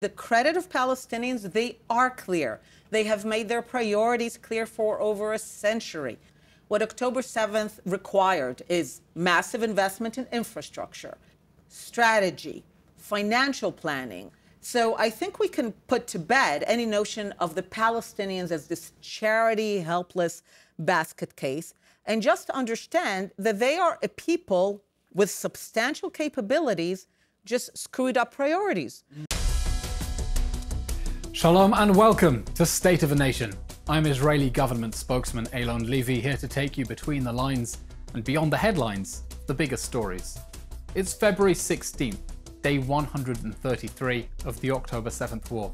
The credit of Palestinians, they are clear. They have made their priorities clear for over a century. What October 7th required is massive investment in infrastructure, strategy, financial planning. So I think we can put to bed any notion of the Palestinians as this charity, helpless basket case, and just understand that they are a people with substantial capabilities, just screwed up priorities. Shalom and welcome to State of the Nation. I'm Israeli government spokesman Eylon Levy, here to take you between the lines and beyond the headlines, the biggest stories. It's February 16th, day 133 of the October 7th war.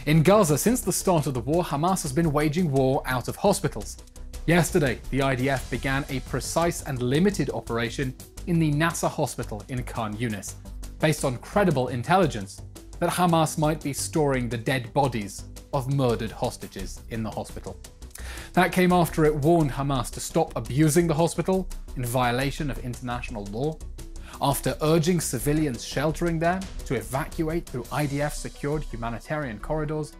In Gaza, since the start of the war, Hamas has been waging war out of hospitals. Yesterday, the IDF began a precise and limited operation in the Nasser hospital in Khan Yunis, based on credible intelligence that Hamas might be storing the dead bodies of murdered hostages in the hospital. That came after it warned Hamas to stop abusing the hospital in violation of international law, after urging civilians sheltering there to evacuate through IDF-secured humanitarian corridors,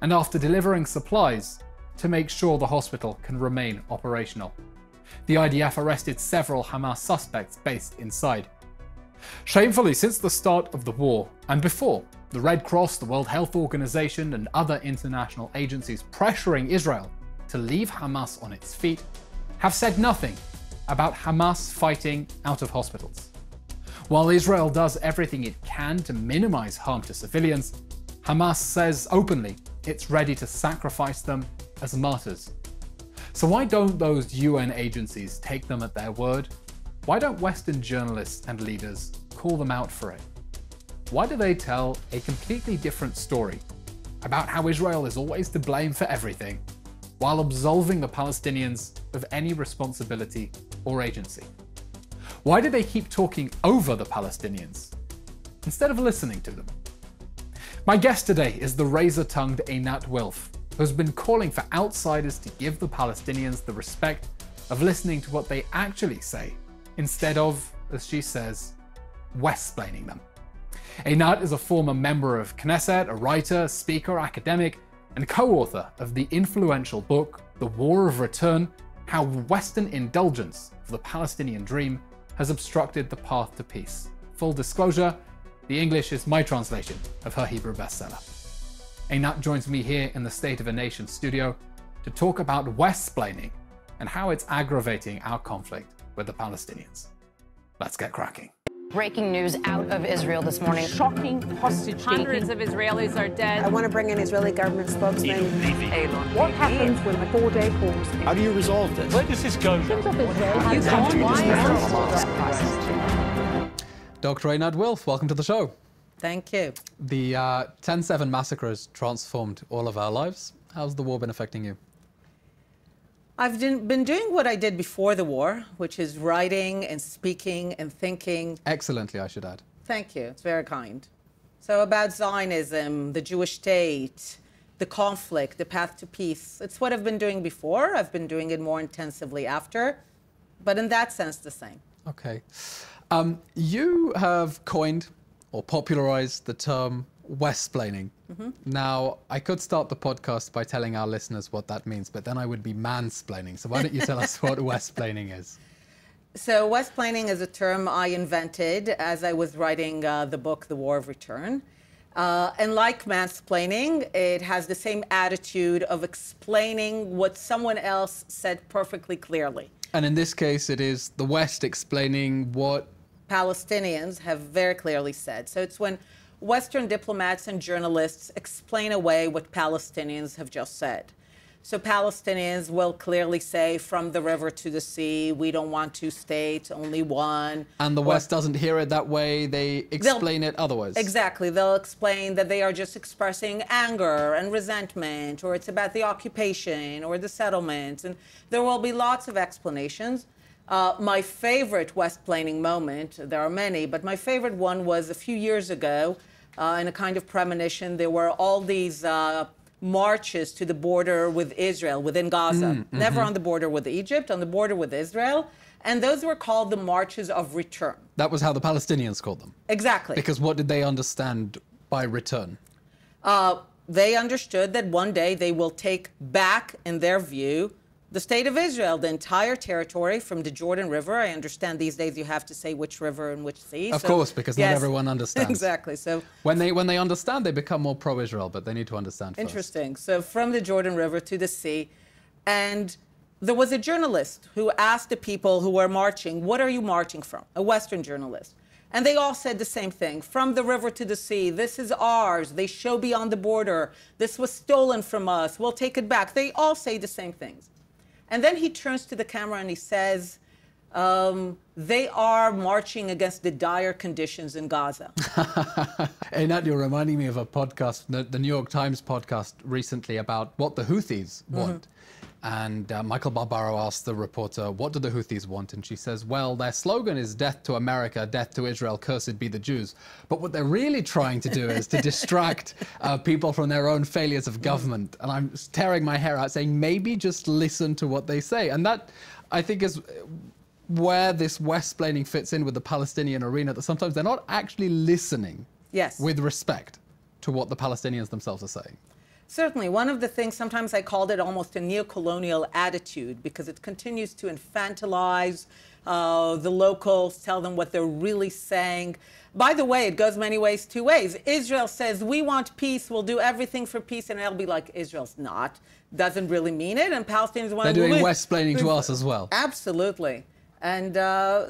and after delivering supplies to make sure the hospital can remain operational. The IDF arrested several Hamas suspects based inside. Shamefully, since the start of the war, and before, the Red Cross, the World Health Organization, and other international agencies pressuring Israel to leave Hamas on its feet have said nothing about Hamas fighting out of hospitals. While Israel does everything it can to minimize harm to civilians, Hamas says openly it's ready to sacrifice them as martyrs. So why don't those UN agencies take them at their word? Why don't Western journalists and leaders call them out for it? Why do they tell a completely different story about how Israel is always to blame for everything, while absolving the Palestinians of any responsibility or agency? Why do they keep talking over the Palestinians instead of listening to them? My guest today is the razor-tongued Einat Wilf, who's been calling for outsiders to give the Palestinians the respect of listening to what they actually say, instead of, as she says, Westsplaining them. Einat is a former member of Knesset, a writer, speaker, academic, and co-author of the influential book, The War of Return: How Western Indulgence for the Palestinian Dream has obstructed the path to peace. Full disclosure, the English is my translation of her Hebrew bestseller. Einat joins me here in the State of a Nation studio to talk about Westsplaining and how it's aggravating our conflict with the Palestinians. Let's get cracking. Breaking news out of Israel this morning. Shocking hostage taking. Hundreds of Israelis are dead. I want to bring in Israeli government spokesman. Eylon. What happens with a 4-day pause? How do you resolve this? Where does this go? Dr Einat Wilf, welcome to the show. Thank you. The 10/7 massacre has transformed all of our lives. How's the war been affecting you? I've been doing what I did before the war, which is writing and speaking and thinking. Excellently, I should add. Thank you. It's very kind. So about Zionism, the Jewish state, the conflict, the path to peace. It's what I've been doing before. I've been doing it more intensively after, but in that sense, the same. Okay. You have coined or popularized the term Westsplaining. Now, I could start the podcast by telling our listeners what that means, but then I would be mansplaining. So why don't you tell us what Westsplaining is? So Westsplaining is a term I invented as I was writing the book, The War of Return. And like mansplaining, it has the same attitude of explaining what someone else said perfectly clearly. And in this case, it is the West explaining what Palestinians have very clearly said. So it's when Western diplomats and journalists explain away what Palestinians have just said. So Palestinians will clearly say, from the river to the sea, we don't want two states, only one. And the West doesn't hear it that way, they explain it otherwise. Exactly. They'll explain that they are just expressing anger and resentment, or it's about the occupation or the settlements, and there will be lots of explanations. My favorite Westsplaining moment, there are many, but my favorite one was a few years ago, in a kind of premonition. There were all these marches to the border with Israel, within Gaza. Never on the border with Egypt, on the border with Israel. And those were called the marches of return. That was how the Palestinians called them? Exactly. Because what did they understand by return? They understood that one day they will take back, in their view, the state of Israel, the entire territory from the Jordan River. I understand these days you have to say which river and which sea. Of course, because not everyone understands. Exactly. So when they understand, they become more pro-Israel, but they need to understand first. Interesting. So from the Jordan River to the sea, and there was a journalist who asked the people who were marching, "What are you marching from?" A Western journalist. And they all said the same thing. From the river to the sea, this is ours. They show beyond the border. This was stolen from us. We'll take it back. They all say the same things. And then he turns to the camera and he says, they are marching against the dire conditions in Gaza. Einat, you're reminding me of a podcast, the New York Times podcast recently about what the Houthis want. And Michael Barbaro asked the reporter, what do the Houthis want? And she says, well, their slogan is death to America, death to Israel, cursed be the Jews. But what they're really trying to do is to distract people from their own failures of government. And I'm tearing my hair out saying, maybe just listen to what they say. And that, I think, is where this Westsplaining fits in with the Palestinian arena, that sometimes they're not actually listening with respect to what the Palestinians themselves are saying. Certainly. One of the things, sometimes I called it almost a neo-colonial attitude, because it continues to infantilize the locals, tell them what they're really saying. By the way, it goes many ways, two ways. Israel says, we want peace, we'll do everything for peace, and they'll be like, Israel's not, doesn't really mean it, and Palestinians want to... They're doing Westsplaining to us as well. Absolutely. And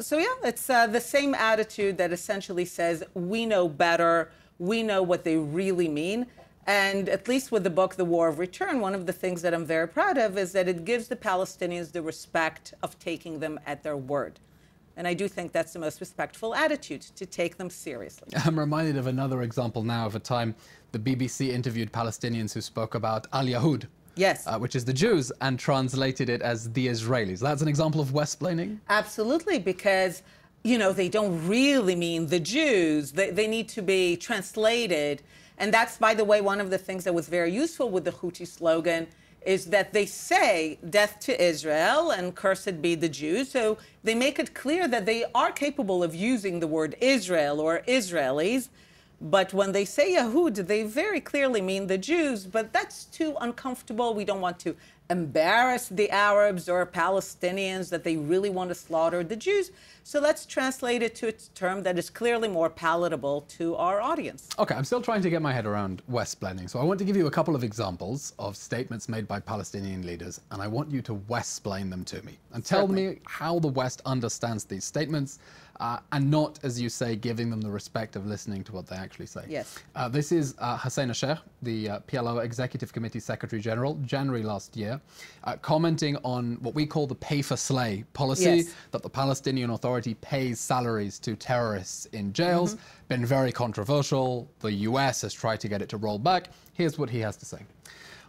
so, yeah, it's the same attitude that essentially says, we know better, we know what they really mean. And at least with the book, The War of Return, one of the things that I'm very proud of is that it gives the Palestinians the respect of taking them at their word. And I do think that's the most respectful attitude, to take them seriously. I'm reminded of another example now of a time the BBC interviewed Palestinians who spoke about Al-Yahud, which is the Jews, and translated it as the Israelis. That's an example of Westsplaining? Absolutely, because, you know, they don't really mean the Jews. They need to be translated. And that's, by the way, one of the things that was very useful with the Houthi slogan is that they say death to Israel and cursed be the Jews. So they make it clear that they are capable of using the word Israel or Israelis. But when they say Yahud, they very clearly mean the Jews. But that's too uncomfortable. We don't want to embarrass the Arabs or Palestinians that they really want to slaughter the Jews. So let's translate it to a term that is clearly more palatable to our audience. Okay, I'm still trying to get my head around Westsplaining. So I want to give you a couple of examples of statements made by Palestinian leaders, and I want you to Westsplain them to me. And tell me how the West understands these statements, and not, as you say, giving them the respect of listening to what they actually say. Yes. This is Hussein Asher, the PLO Executive Committee Secretary General, January last year, commenting on what we call the pay-for-slay policy, that the Palestinian Authority pays salaries to terrorists in jails. Been very controversial. The US has tried to get it to roll back. Here's what he has to say.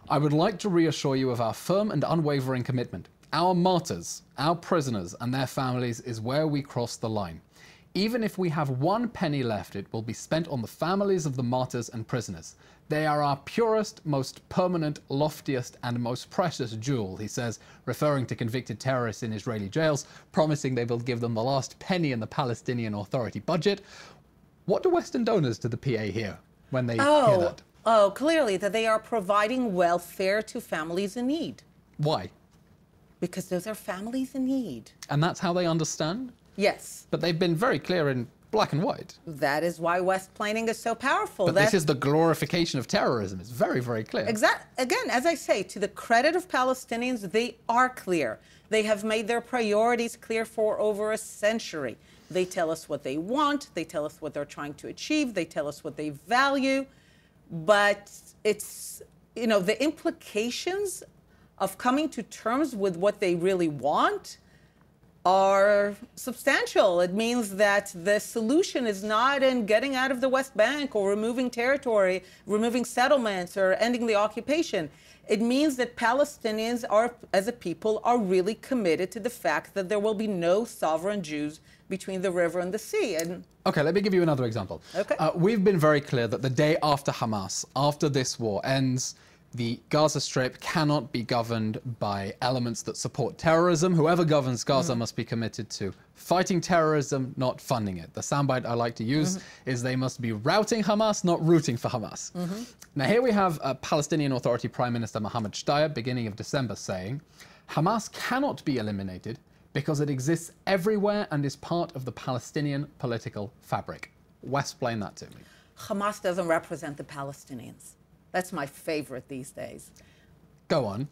I would like to reassure you of our firm and unwavering commitment. Our martyrs, our prisoners and their families is where we cross the line. Even if we have 1 penny left, it will be spent on the families of the martyrs and prisoners. They are our purest, most permanent, loftiest and most precious jewel, he says, referring to convicted terrorists in Israeli jails, promising they will give them the last penny in the Palestinian Authority budget. What do Western donors to the PA hear when they hear that? Oh, clearly that they are providing welfare to families in need. Why? Because those are families in need. And that's how they understand? Yes. But they've been very clear in black and white. That is why Westsplaining is so powerful. But this is the glorification of terrorism. It's very, very clear. Again, as I say, to the credit of Palestinians, they are clear. They have made their priorities clear for over a century. They tell us what they want. They tell us what they're trying to achieve. They tell us what they value. But it's, you know, the implications of coming to terms with what they really want are substantial. It means that the solution is not in getting out of the West Bank or removing territory, removing settlements or ending the occupation. It means that Palestinians are, as a people, are really committed to the fact that there will be no sovereign Jews between the river and the sea. And okay, let me give you another example. Okay. We've been very clear that the day after Hamas, after this war ends, the Gaza Strip cannot be governed by elements that support terrorism. Whoever governs Gaza must be committed to fighting terrorism, not funding it. The soundbite I like to use is they must be routing Hamas, not rooting for Hamas. Now here we have a Palestinian Authority Prime Minister Mohammed Shtayyeh, beginning of December, saying, Hamas cannot be eliminated because it exists everywhere and is part of the Palestinian political fabric. Westsplain that to me. Hamas doesn't represent the Palestinians. That's my favorite these days. Go on.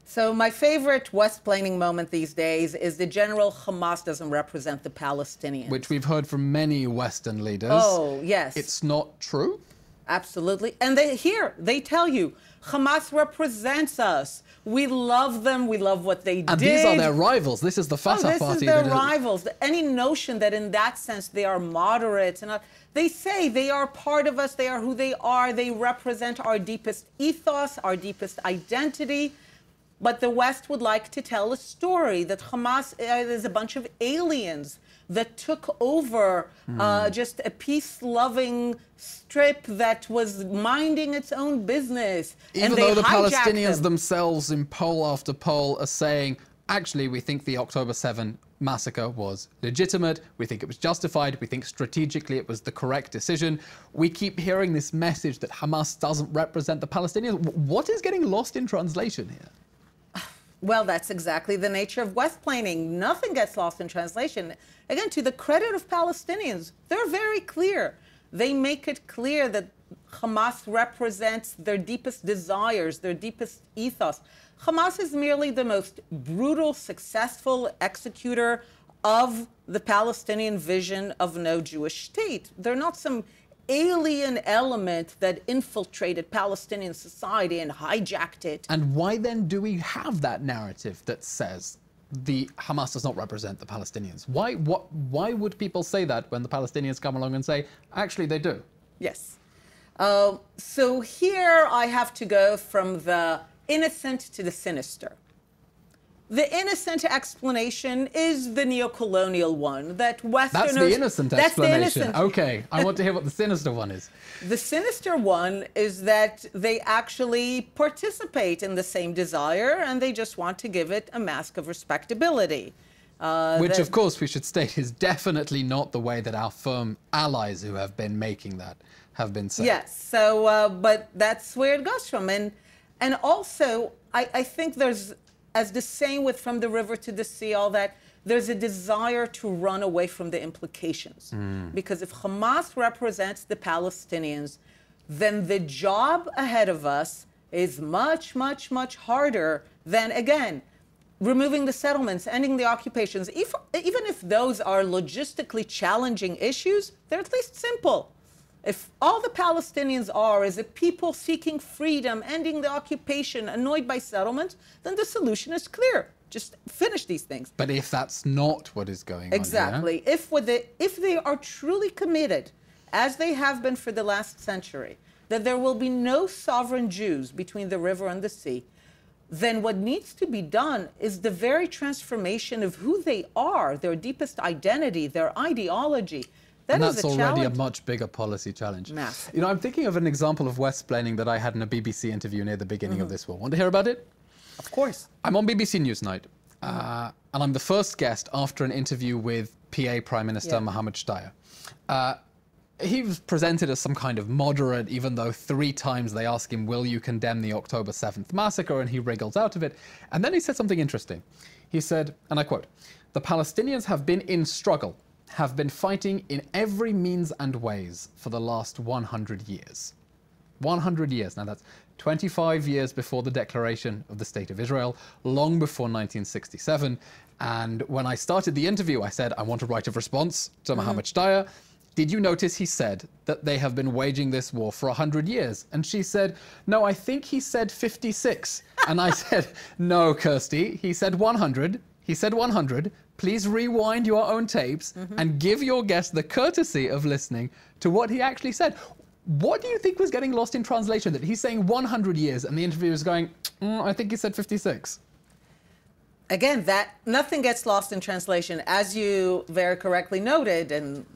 So my favorite Westsplaining moment these days is the general Hamas doesn't represent the Palestinians. Which we've heard from many Western leaders. Oh, yes. It's not true? Absolutely. And they tell you, Hamas represents us. We love them. We love what they did. And these are their rivals. This is the Fatah party. This is their rivals. Any notion that in that sense they are moderates, and they say they are part of us. They are who they are. They represent our deepest ethos, our deepest identity. But the West would like to tell a story that Hamas is a bunch of aliens that took over just a peace-loving strip that was minding its own business. Even and though the Palestinians themselves in poll after poll are saying, actually, we think the October 7 massacre was legitimate, we think it was justified, we think strategically it was the correct decision. We keep hearing this message that Hamas doesn't represent the Palestinians. What is getting lost in translation here? Well, that's exactly the nature of Westsplaining. Nothing gets lost in translation. Again, to the credit of Palestinians, they're very clear. They make it clear that Hamas represents their deepest desires, their deepest ethos. Hamas is merely the most brutal, successful executor of the Palestinian vision of no Jewish state. They're not some alien element that infiltrated Palestinian society and hijacked it. And why then do we have that narrative that says the Hamas does not represent the Palestinians? Why would people say that when the Palestinians come along and say, actually, they do? Yes. So here I have to go from the innocent to the sinister. The innocent explanation is the neocolonial one, that Westerners... That's the innocent explanation. That's the innocent. Okay, I want to hear what the sinister one is. The sinister one is that they actually participate in the same desire and they just want to give it a mask of respectability. Which, of course, we should state is definitely not the way that our firm allies who have been making that have been saying. Yes, so, but that's where it goes from. And also, I think there's... as the same with from the river to the sea, all that, there's a desire to run away from the implications. Because if Hamas represents the Palestinians, then the job ahead of us is much, much, much harder than, again, removing the settlements, ending the occupations. Even if those are logistically challenging issues, they're at least simple. If all the Palestinians are is a people seeking freedom, ending the occupation, annoyed by settlements, then the solution is clear. Just finish these things. But if that's not what is going on Exactly. here? If they are truly committed, as they have been for the last century, that there will be no sovereign Jews between the river and the sea, then what needs to be done is the very transformation of who they are, their deepest identity, their ideology. And that's already a much bigger policy challenge. Massive. You know, I'm thinking of an example of Westsplaining that I had in a BBC interview near the beginning of this war. Want to hear about it? Of course. I'm on BBC Newsnight, and I'm the first guest after an interview with PA Prime Minister Mohammed Shtayyeh. He was presented as some kind of moderate, even though 3 times they asked him, will you condemn the October 7th massacre? And he wriggles out of it. And then he said something interesting. He said, and I quote, "The Palestinians have been in struggle, have been fighting in every means and ways for the last 100 years. 100 years. Now that's 25 years before the declaration of the State of Israel, long before 1967. And when I started the interview, I said, I want a right of response to Mohammed Shtayyeh. Did you notice he said that they have been waging this war for 100 years? And she said, no, I think he said 56. And I said, no, Kirsty, he said 100. He said 100. Please rewind your own tapes and give your guest the courtesy of listening to what he actually said. What do you think was getting lost in translation? That he's saying 100 years and the interviewer is going, I think he said 56. Again, that nothing gets lost in translation. As you very correctly noted and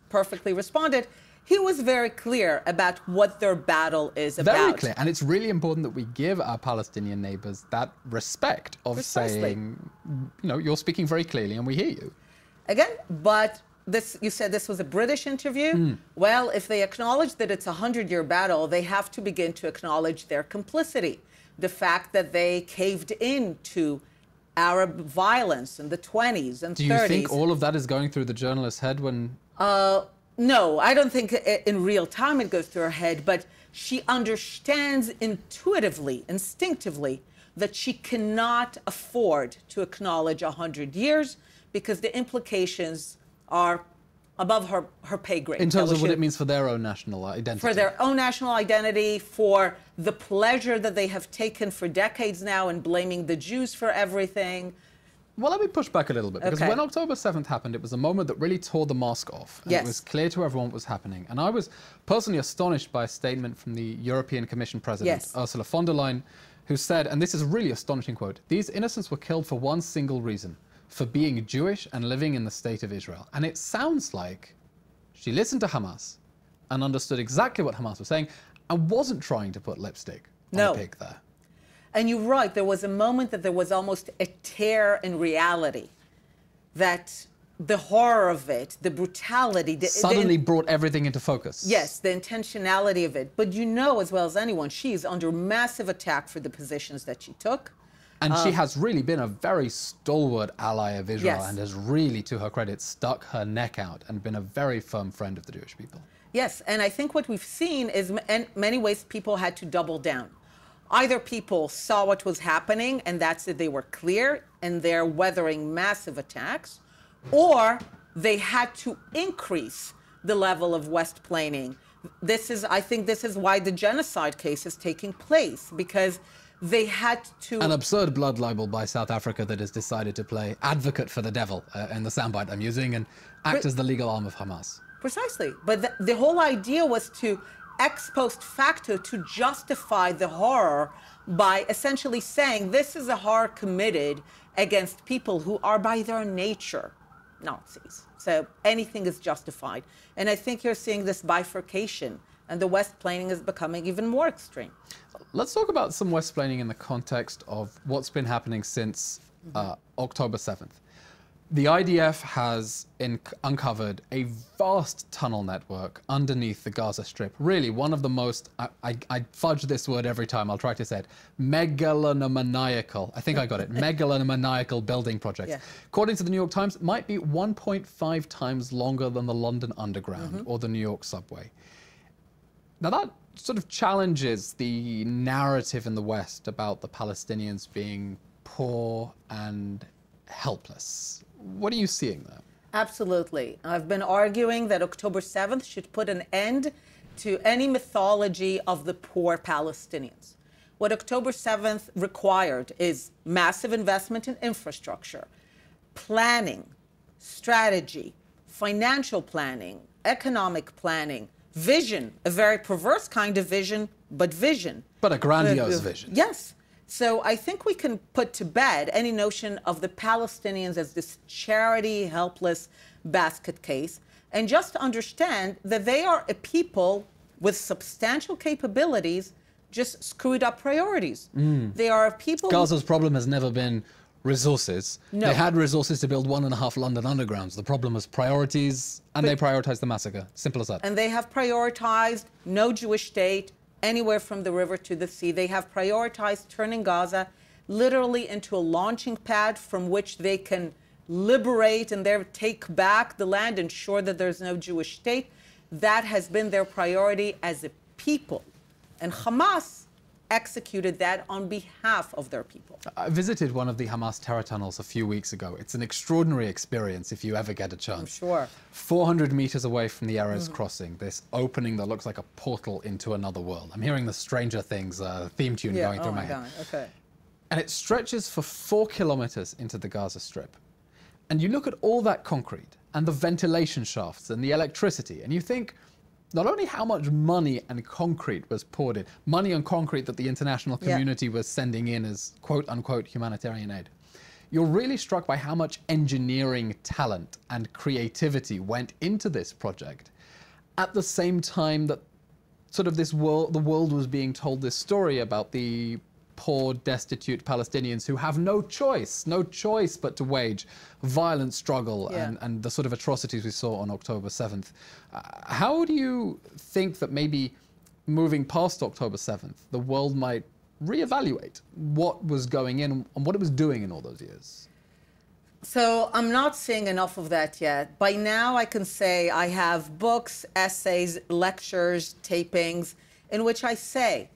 perfectly responded, he was very clear about what their battle is about. Very clear. And it's really important that we give our Palestinian neighbors that respect of saying, you know, you're speaking very clearly and we hear you. Again, but this, you said this was a British interview. Well, if they acknowledge that it's a 100-year battle, they have to begin to acknowledge their complicity. The fact that they caved in to Arab violence in the 20s and 30s. Do you think all of that is going through the journalist's head when... No, I don't think in real time it goes through her head, but she understands intuitively, instinctively, that she cannot afford to acknowledge 100 years because the implications are above her pay grade. In terms of what it means for their own national identity. For their own national identity, for the pleasure that they have taken for decades now in blaming the Jews for everything. Well, let me push back a little bit, because when October 7th happened, it was a moment that really tore the mask off. And it was clear to everyone what was happening. And I was personally astonished by a statement from the European Commission President, Ursula von der Leyen, who said, and this is a really astonishing quote, "These innocents were killed for one single reason, for being Jewish and living in the state of Israel." And it sounds like she listened to Hamas and understood exactly what Hamas was saying and wasn't trying to put lipstick on a pig there. And you're right, there was a moment that there was almost a tear in reality, that the horror of it, the brutality... Suddenly brought everything into focus. Yes, the intentionality of it. But you know as well as anyone, she is under massive attack for the positions that she took. And she has really been a very stalwart ally of Israel and has really, to her credit, stuck her neck out and been a very firm friend of the Jewish people. Yes, and I think what we've seen is in many ways people had to double down. Either people saw what was happening and that's it, they were clear and they're weathering massive attacks, or they had to increase the level of Westsplaining. I think this is why the genocide case is taking place, because they had to... An absurd blood libel by South Africa that has decided to play advocate for the devil in the soundbite I'm using and act as the legal arm of Hamas. Precisely. But the whole idea was to ex post facto to justify the horror by essentially saying this is a horror committed against people who are by their nature Nazis. So anything is justified. And I think you're seeing this bifurcation, and the Westsplaining is becoming even more extreme. Let's talk about some Westsplaining in the context of what's been happening since October 7th. The IDF has uncovered a vast tunnel network underneath the Gaza Strip. Really, one of the most, I fudge this word every time, I'll try to say it, megalomaniacal, I think I got it, megalomaniacal building projects. Yeah. According to the New York Times, it might be 1.5 times longer than the London Underground or the New York subway. Now that sort of challenges the narrative in the West about the Palestinians being poor and helpless. What are you seeing there? Absolutely. I've been arguing that October 7th should put an end to any mythology of the poor Palestinians. What October 7th required is massive investment in infrastructure, planning, strategy, financial planning, economic planning, vision, a very perverse kind of vision, but vision. But a grandiose vision. Yes. So I think we can put to bed any notion of the Palestinians as this charity, helpless basket case, and just understand that they are a people with substantial capabilities, just screwed up priorities. They are a people... Gaza's problem has never been resources. No. They had resources to build 1.5 London Undergrounds. The problem was priorities, and they prioritized the massacre. Simple as that. And they have prioritized no Jewish state, anywhere from the river to the sea. They have prioritized turning Gaza literally into a launching pad from which they can liberate and take back the land, ensure that there's no Jewish state. That has been their priority as a people. And Hamas executed that on behalf of their people. I visited one of the Hamas terror tunnels a few weeks ago. It's an extraordinary experience if you ever get a chance. I'm sure. 400 meters away from the Erez crossing, this opening that looks like a portal into another world. I'm hearing the Stranger Things theme tune going through my head. God. Okay. And it stretches for 4 kilometers into the Gaza Strip. And you look at all that concrete and the ventilation shafts and the electricity, and you think, not only how much money and concrete was poured in, money and concrete that the international community was sending in as quote-unquote humanitarian aid, you're really struck by how much engineering talent and creativity went into this project. at the same time that sort of the world was being told this story about the poor, destitute Palestinians who have no choice but to wage violent struggle and the sort of atrocities we saw on October 7th. How do you think that maybe moving past October 7th, the world might reevaluate what was going in and what it was doing in all those years? So I'm not seeing enough of that yet. By now I can say I have books, essays, lectures, tapings in which I say,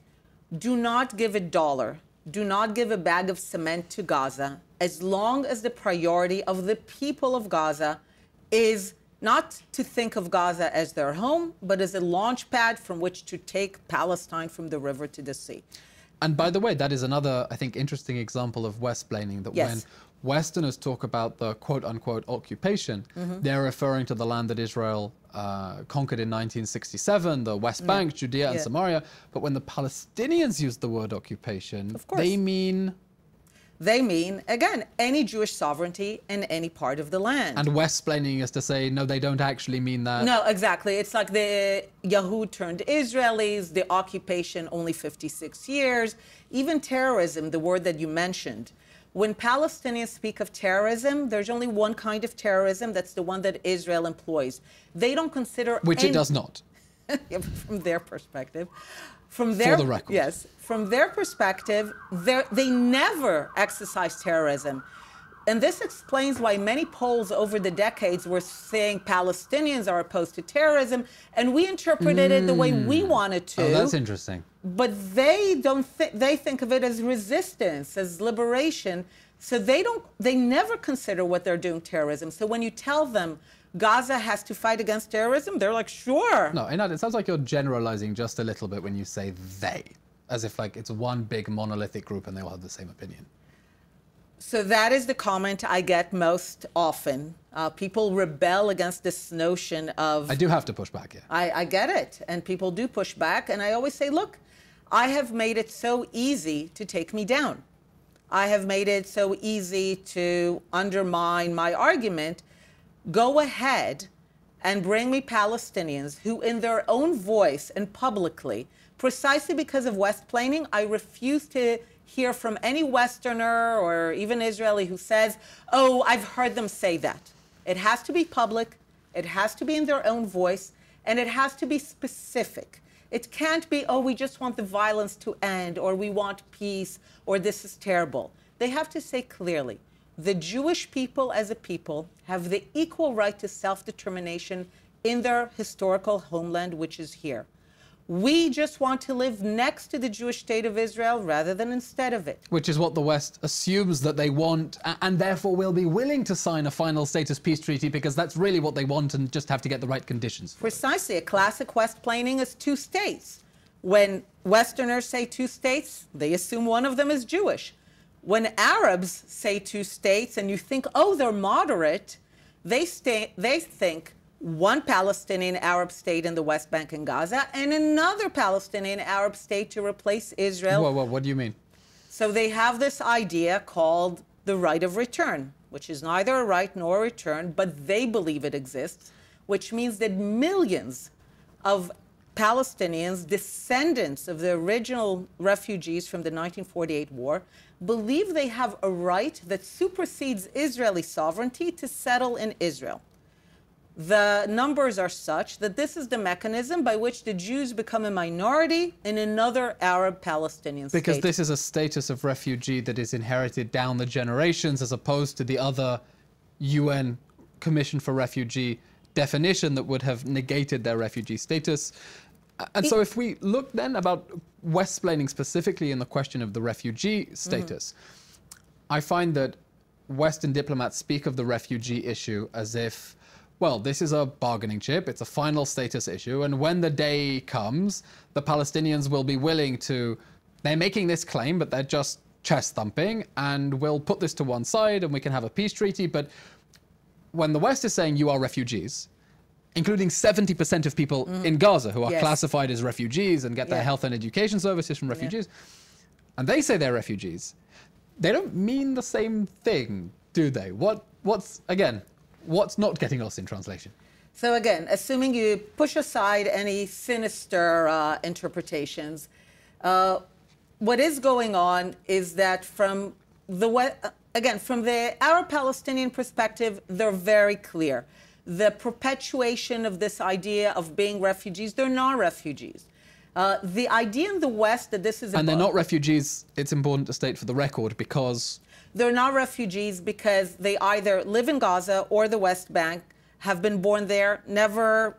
do not give $1, do not give a bag of cement to Gaza as long as the priority of the people of Gaza is not to think of Gaza as their home, but as a launch pad from which to take Palestine from the river to the sea. And by the way, that is another, I think, interesting example of Westsplaining, that when Westerners talk about the quote-unquote occupation, they're referring to the land that Israel conquered in 1967, the West Bank, Judea and Samaria. But when the Palestinians use the word occupation, they mean... They mean, again, any Jewish sovereignty in any part of the land. And Westsplaining is to say, no, they don't actually mean that. No, exactly. It's like the Yahud turned Israelis, the occupation only 56 years, even terrorism, the word that you mentioned. When Palestinians speak of terrorism, there's only one kind of terrorism, that's the one that Israel employs. They don't consider... Which it does not. From their perspective. For the record. Yes. From their perspective, they never exercise terrorism. And this explains why many polls over the decades were saying Palestinians are opposed to terrorism, and we interpreted it the way we wanted to. Oh, that's interesting. But they don't they think of it as resistance, as liberation. So they never consider what they're doing terrorism. So when you tell them Gaza has to fight against terrorism, they're like, sure. No, Einat, it sounds like you're generalizing just a little bit when you say they, as if like it's one big monolithic group and they all have the same opinion. So that is the comment I get most often. People rebel against this notion of... I do have to push back, yeah. I get it, and people do push back, and I always say, look, I have made it so easy to take me down. I have made it so easy to undermine my argument. Go ahead and bring me Palestinians who, in their own voice and publicly, precisely because of Westsplaining, I refuse to hear from any Westerner or even Israeli who says, oh, I've heard them say that. It has to be public, it has to be in their own voice, and it has to be specific. It can't be, oh, we just want the violence to end, or we want peace, or this is terrible. They have to say clearly, the Jewish people as a people have the equal right to self-determination in their historical homeland, which is here. We just want to live next to the Jewish state of Israel rather than instead of it. Which is what the West assumes that they want, and therefore will be willing to sign a final status peace treaty because that's really what they want and just have to get the right conditions for Precisely. A classic Westsplaining is two states. When Westerners say two states, they assume one of them is Jewish. When Arabs say two states and you think, oh, they're moderate, they think one Palestinian Arab state in the West Bank and Gaza and another Palestinian Arab state to replace Israel. Whoa, what do you mean? So they have this idea called the right of return, which is neither a right nor a return, but they believe it exists, which means that millions of Palestinians, descendants of the original refugees from the 1948 war, believe they have a right that supersedes Israeli sovereignty to settle in Israel. The numbers are such that this is the mechanism by which the Jews become a minority in another Arab Palestinian state. Because this is a status of refugee that is inherited down the generations as opposed to the other UN Commission for Refugee definition that would have negated their refugee status. And so if we look then about Westsplaining specifically in the question of the refugee status, I find that Western diplomats speak of the refugee issue as if, well, this is a bargaining chip, it's a final status issue, and when the day comes, the Palestinians will be willing to, they're making this claim, but they're just chest thumping, and we'll put this to one side and we can have a peace treaty. But when the West is saying you are refugees, including 70% of people in Gaza who are classified as refugees and get their health and education services from refugees, and they say they're refugees, they don't mean the same thing, do they? What's not getting lost in translation? So again, assuming you push aside any sinister interpretations, what is going on is that from the from the Arab-Palestinian perspective, they're very clear. The perpetuation of this idea of being refugees, they're not refugees. The idea in the West that this is... And they're not refugees, it's important to state for the record, because... They're not refugees because they either live in Gaza or the West Bank, have been born there, never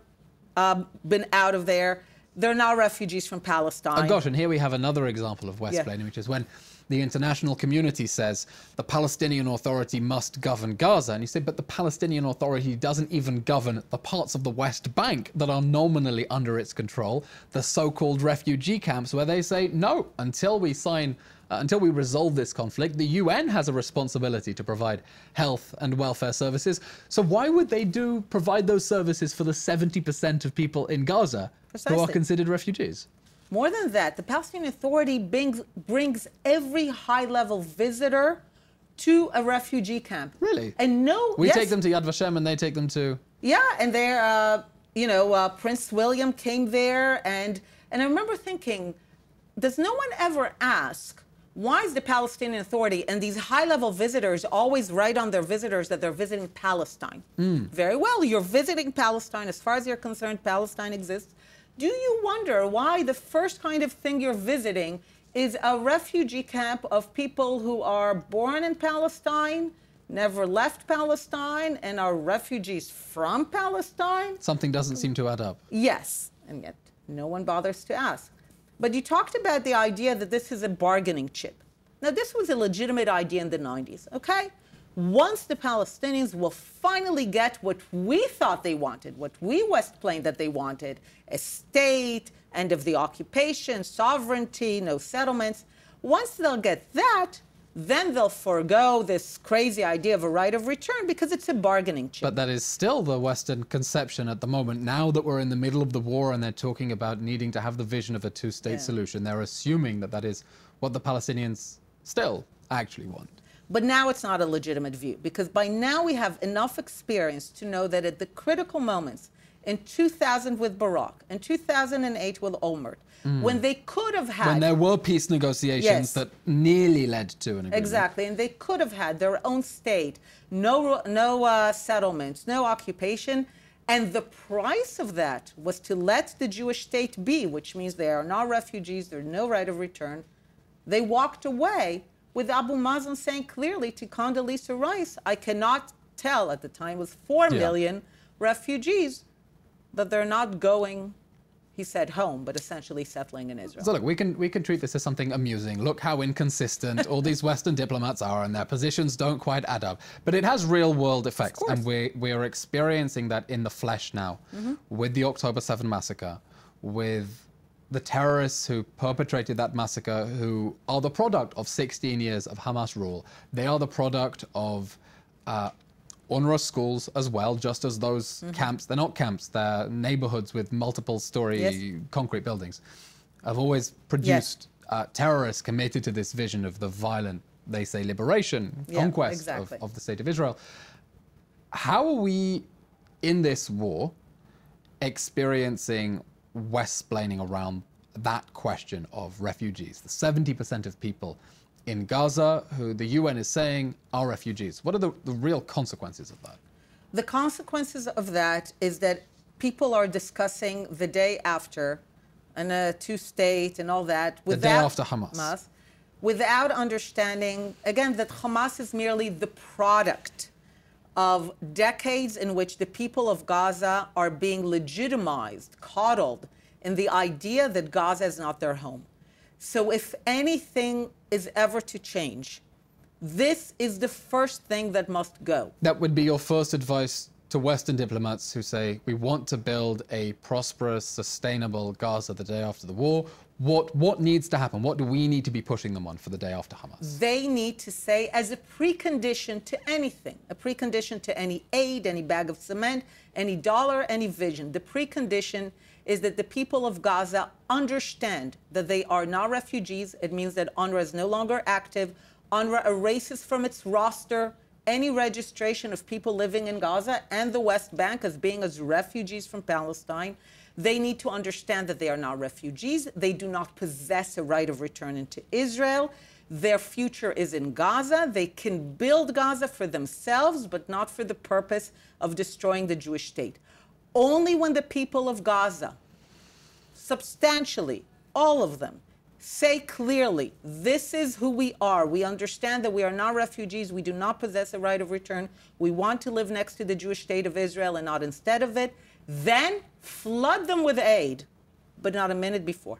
been out of there. They're not refugees from Palestine. Oh gosh, and here we have another example of Westsplaining, which is when the international community says the Palestinian Authority must govern Gaza. And you say, but the Palestinian Authority doesn't even govern the parts of the West Bank that are nominally under its control, the so-called refugee camps, where they say, no, until we resolve this conflict, the UN has a responsibility to provide health and welfare services. So why would they provide those services for the 70% of people in Gaza who are considered refugees? More than that, the Palestinian Authority brings every high-level visitor to a refugee camp. Really? And no, we take them to Yad Vashem and they take them to... Yeah, and they're, Prince William came there, and I remember thinking, does no one ever ask, why is the Palestinian Authority and these high-level visitors always write on their visitors that they're visiting Palestine? Very well, you're visiting Palestine. As far as you're concerned, Palestine exists. Do you wonder why the first kind of thing you're visiting is a refugee camp of people who are born in Palestine, never left Palestine, and are refugees from Palestine? Something doesn't seem to add up. Yes, and yet no one bothers to ask. But you talked about the idea that this is a bargaining chip. Now, this was a legitimate idea in the 90s, okay? Once the Palestinians will finally get what we thought they wanted, what we Westsplained that they wanted, a state, end of the occupation, sovereignty, no settlements, once they'll get that, then they'll forego this crazy idea of a right of return because it's a bargaining chip. But that is still the Western conception at the moment. Now that we're in the middle of the war and they're talking about needing to have the vision of a two-state solution, they're assuming that that is what the Palestinians still actually want. But now it's not a legitimate view, because by now we have enough experience to know that at the critical moments, in 2000 with Barak, in 2008 with Olmert, when they could have had... When there were peace negotiations that nearly led to an agreement. Exactly, and they could have had their own state, no settlements, no occupation, and the price of that was to let the Jewish state be, which means they are not refugees, there's no right of return. They walked away with Abu Mazen saying clearly to Condoleezza Rice, I cannot tell, at the time it was 4 million refugees, that they're not going, he said home, but essentially settling in Israel. So look, we can treat this as something amusing. Look how inconsistent all these Western diplomats are, and their positions don't quite add up. But it has real-world effects, and we are experiencing that in the flesh now, with the October 7 massacre, with the terrorists who perpetrated that massacre, who are the product of 16 years of Hamas rule. They are the product of UNRWA schools as well, just as those camps. They're not camps, they're neighborhoods with multiple-story concrete buildings. Have always produced terrorists committed to this vision of the violent, they say, liberation, conquest of the State of Israel. How are we, in this war, experiencing Westsplaining around that question of refugees? The 70% of people in Gaza who the UN is saying are refugees. What are the real consequences of that? The consequences of that is that people are discussing the day after and a two-state and all that without... The day after Hamas. Without understanding, again, that Hamas is merely the product of decades in which the people of Gaza are being legitimized, coddled, in the idea that Gaza is not their home. So if anything is ever to change, this is the first thing that must go. That would be your first advice to Western diplomats who say, we want to build a prosperous, sustainable Gaza the day after the war. What needs to happen? What do we need to be pushing them on for the day after Hamas? They need to say, as a precondition to anything, a precondition to any aid, any bag of cement, any dollar, any vision, the precondition is that the people of Gaza understand that they are not refugees. It means that UNRWA is no longer active. UNRWA erases from its roster any registration of people living in Gaza and the West Bank as being as refugees from Palestine. They need to understand that they are not refugees. They do not possess a right of return into Israel. Their future is in Gaza. They can build Gaza for themselves, but not for the purpose of destroying the Jewish state. Only when the people of Gaza, substantially, all of them, say clearly, this is who we are. We understand that we are not refugees. We do not possess a right of return. We want to live next to the Jewish state of Israel and not instead of it. Then flood them with aid, but not a minute before.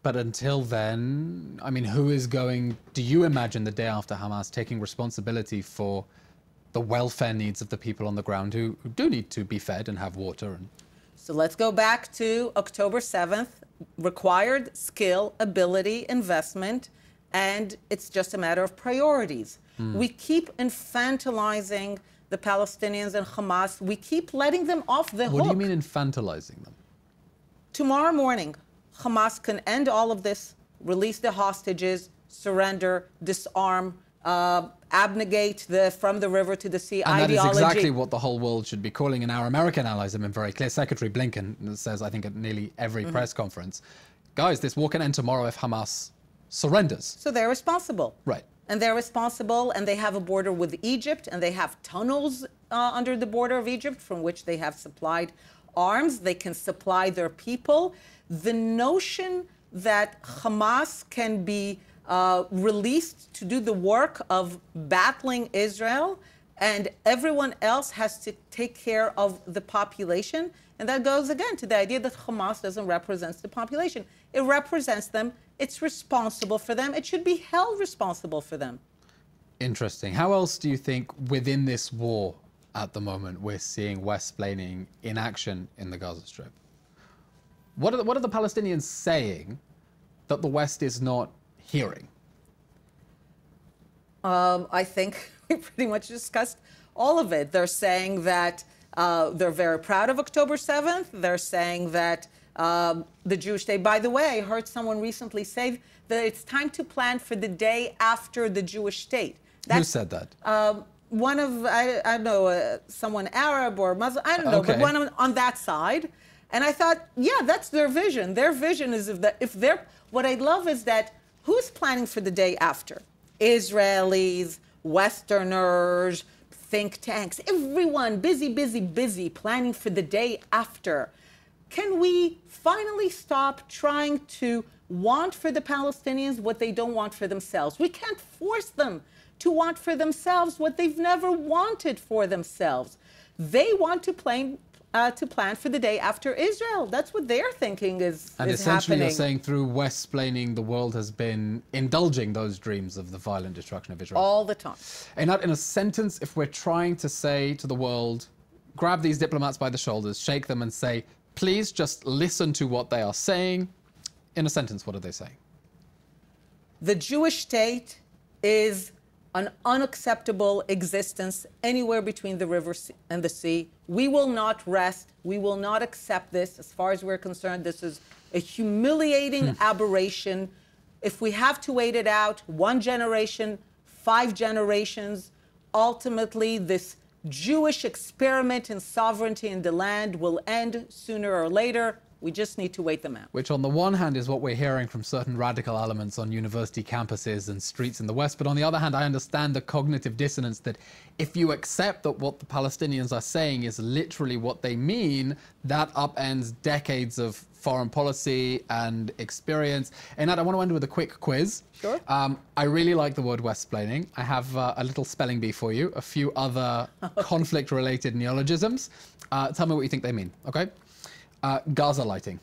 But until then, I mean, who is going, do you imagine the day after Hamas taking responsibility for the welfare needs of the people on the ground who do need to be fed and have water? So let's go back to October 7th. Required skill, ability, investment, and it's just a matter of priorities. We keep infantilizing the Palestinians and Hamas. We keep letting them off the hook. What do you mean infantilizing them? Tomorrow morning, Hamas can end all of this, release the hostages, surrender, disarm, abnegate from the river to the sea and ideology. That is exactly what the whole world should be calling, and our American allies have been very clear. Secretary Blinken says, I think, at nearly every press conference, guys, this war can end tomorrow if Hamas surrenders. So they're responsible. Right. And they're responsible, and they have a border with Egypt, and they have tunnels under the border of Egypt from which they have supplied arms. They can supply their people. The notion that Hamas can be released to do the work of battling Israel and everyone else has to take care of the population. And that goes again to the idea that Hamas doesn't represent the population. It represents them. It's responsible for them. It should be held responsible for them. Interesting. How else do you think within this war at the moment we're seeing Westsplaining in action in the Gaza Strip? What are the Palestinians saying that the West is not hearing? I think we pretty much discussed all of it. They're saying that they're very proud of October 7th. They're saying that the Jewish state, by the way, I heard someone recently say that it's time to plan for the day after the Jewish state. Who said that? One of, I don't know, someone Arab or Muslim, I don't know, Okay. but one on that side. And I thought, yeah, that's their vision. Their vision is if they're, what I love is that who's planning for the day after? Israelis, Westerners, think tanks, everyone busy, busy, busy planning for the day after. Can we finally stop trying to want for the Palestinians what they don't want for themselves? We can't force them to want for themselves what they've never wanted for themselves. They want to plan for the day after Israel. That's what they're thinking is And is essentially happening. you're saying through Westsplaining, the world has been indulging those dreams of the violent destruction of Israel. All the time. And in a sentence, if we're trying to say to the world, grab these diplomats by the shoulders, shake them and say, please just listen to what they are saying. In a sentence, what are they saying? The Jewish state is an unacceptable existence anywhere between the river and the sea. We will not rest. We will not accept this. As far as we're concerned, this is a humiliating aberration. If we have to wait it out, 1 generation, 5 generations, ultimately this Jewish experiment in sovereignty in the land will end sooner or later. We just need to wait them out. Which on the one hand is what we're hearing from certain radical elements on university campuses and streets in the West. But on the other hand, I understand the cognitive dissonance that if you accept that what the Palestinians are saying is literally what they mean, that upends decades of foreign policy and experience. Einat, I want to end with a quick quiz. Sure. I really like the word Westsplaining. I have a little spelling bee for you, a few other conflict-related neologisms. Tell me what you think they mean, okay? Gaza lighting.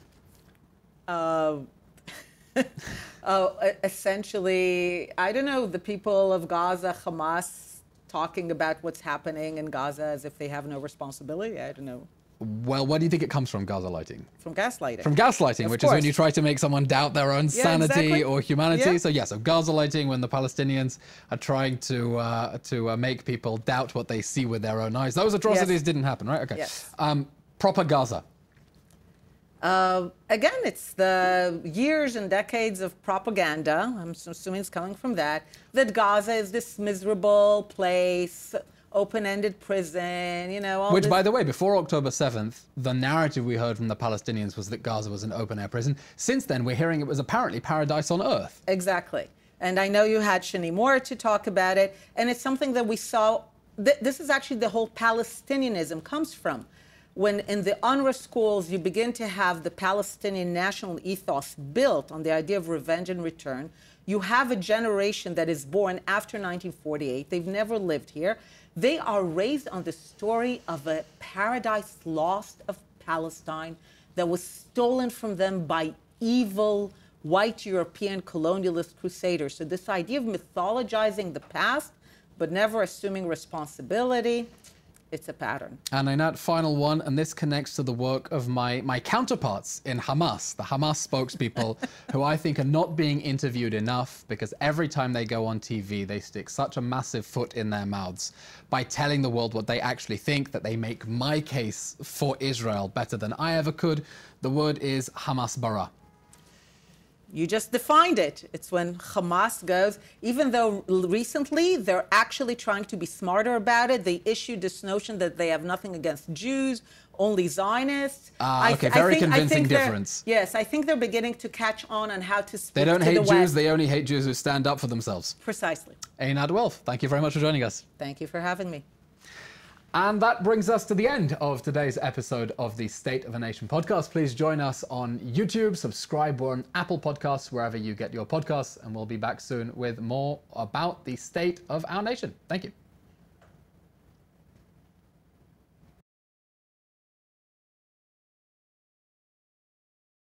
Essentially, I don't know, the people of Gaza, Hamas, talking about what's happening in Gaza as if they have no responsibility. I don't know. Well, where do you think it comes from, Gaza lighting? From gaslighting. From gaslighting, which is when you try to make someone doubt their own sanity exactly. or humanity. Yeah. So Gaza lighting, when the Palestinians are trying to make people doubt what they see with their own eyes. Those atrocities didn't happen, right? Okay. Yes. Proper Gaza. Again, it's the years and decades of propaganda, I'm assuming it's coming from that Gaza is this miserable place, open-ended prison, you know, all Which, this. by the way, before October 7th, the narrative we heard from the Palestinians was that Gaza was an open-air prison. Since then, we're hearing it was apparently paradise on earth. Exactly. And I know you had Shani Moore to talk about it, and it's something that we saw. This is actually the whole Palestinianism comes from. When in the UNRWA schools you begin to have the Palestinian national ethos built on the idea of revenge and return, you have a generation that is born after 1948. They've never lived here. They are raised on the story of a paradise lost of Palestine that was stolen from them by evil white European colonialist crusaders. So this idea of mythologizing the past but never assuming responsibility, it's a pattern. And Einat, final one, and this connects to the work of my counterparts in Hamas, the Hamas spokespeople, who I think are not being interviewed enough, because every time they go on TV, they stick such a massive foot in their mouths by telling the world what they actually think, that they make my case for Israel better than I ever could. The word is Hamas bara. You just defined it. It's when Hamas goes, even though recently they're actually trying to be smarter about it. They issued this notion that they have nothing against Jews, only Zionists. Okay, very convincing difference. Yes, I think they're beginning to catch on how to speak They don't to hate the Jews, West. they only hate Jews who stand up for themselves. Precisely. Einat Wilf, thank you very much for joining us. Thank you for having me. And that brings us to the end of today's episode of the State of a Nation podcast. Please join us on YouTube, subscribe on Apple Podcasts, wherever you get your podcasts, and we'll be back soon with more about the state of our nation. Thank you.